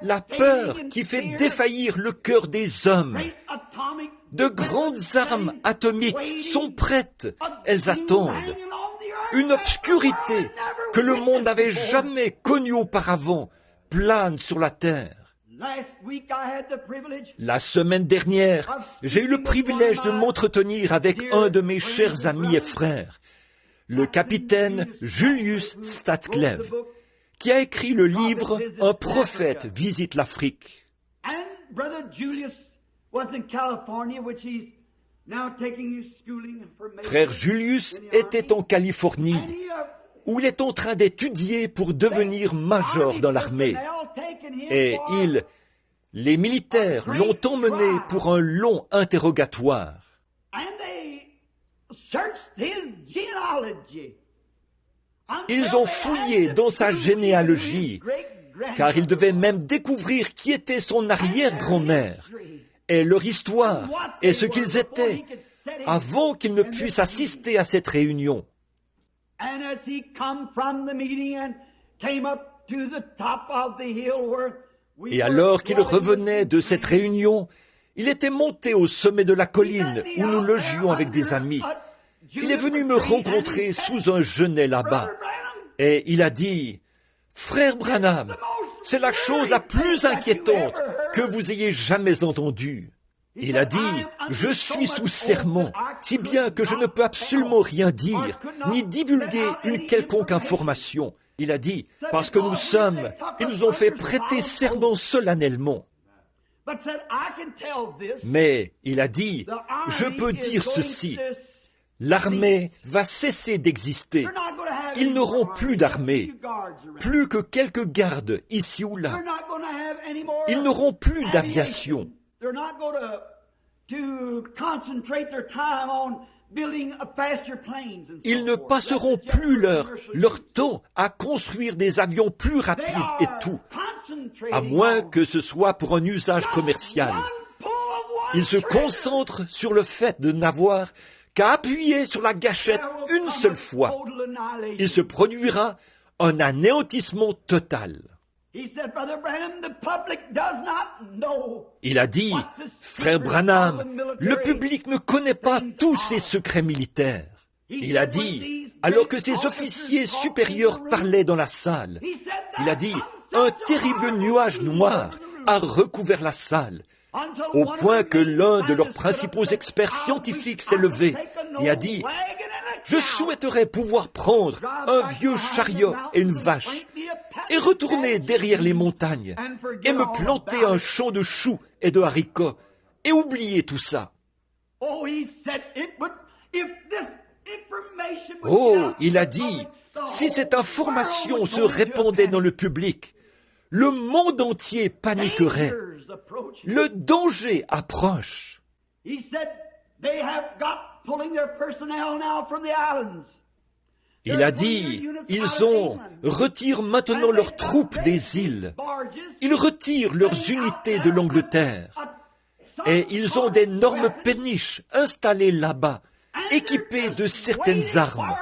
La peur qui fait défaillir le cœur des hommes. De grandes armes atomiques sont prêtes, elles attendent. Une obscurité que le monde n'avait jamais connue auparavant plane sur la terre. La semaine dernière, j'ai eu le privilège de m'entretenir avec un de mes chers amis et frères, le capitaine Julius Statcliffe, qui a écrit le livre « Un prophète visite l'Afrique ». Frère Julius était en Californie, où il est en train d'étudier pour devenir major dans l'armée. Et les militaires l'ont emmené pour un long interrogatoire. Ils ont fouillé dans sa généalogie, car ils devaient même découvrir qui était son arrière-grand-mère, et leur histoire, et ce qu'ils étaient, avant qu'ils ne puissent assister à cette réunion. Et alors qu'il revenait de cette réunion, il était monté au sommet de la colline où nous logions avec des amis. Il est venu me rencontrer sous un genêt là-bas. Et il a dit, « Frère Branham, c'est la chose la plus inquiétante que vous ayez jamais entendue. » Il a dit, « Je suis sous serment, si bien que je ne peux absolument rien dire, ni divulguer une quelconque information. » Il a dit, « Parce que ils nous ont fait prêter serment solennellement. » Mais il a dit, « Je peux dire ceci. L'armée va cesser d'exister. Ils n'auront plus d'armée, plus que quelques gardes ici ou là. Ils n'auront plus d'aviation. Ils ne passeront plus leur temps à construire des avions plus rapides et tout, à moins que ce soit pour un usage commercial. Ils se concentrent sur le fait de n'avoir qu'à appuyer sur la gâchette une seule fois. Il se produira un anéantissement total. Il a dit, « Frère Branham, le public ne connaît pas tous ces secrets militaires. » Il a dit, alors que ses officiers supérieurs parlaient dans la salle, il a dit, « Un terrible nuage noir a recouvert la salle, au point que l'un de leurs principaux experts scientifiques s'est levé et a dit, « Je souhaiterais pouvoir prendre un vieux chariot et une vache et retourner derrière les montagnes et me planter un champ de choux et de haricots et oublier tout ça. » Oh, il a dit, si cette information se répandait dans le public, le monde entier paniquerait. Le danger approche. Il a dit, ils retirent maintenant leurs troupes des îles. Ils retirent leurs unités de l'Angleterre. Et ils ont d'énormes péniches installées là-bas, équipées de certaines armes.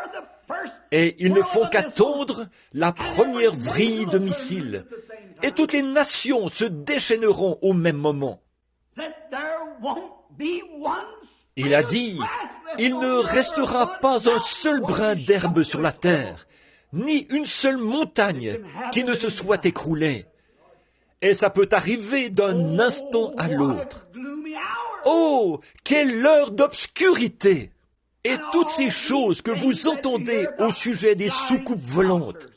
Et ils ne font qu'attendre la première vrille de missiles. Et toutes les nations se déchaîneront au même moment. Il a dit, il ne restera pas un seul brin d'herbe sur la terre, ni une seule montagne qui ne se soit écroulée. Et ça peut arriver d'un instant à l'autre. Oh, quelle heure d'obscurité! Et toutes ces choses que vous entendez au sujet des soucoupes volantes,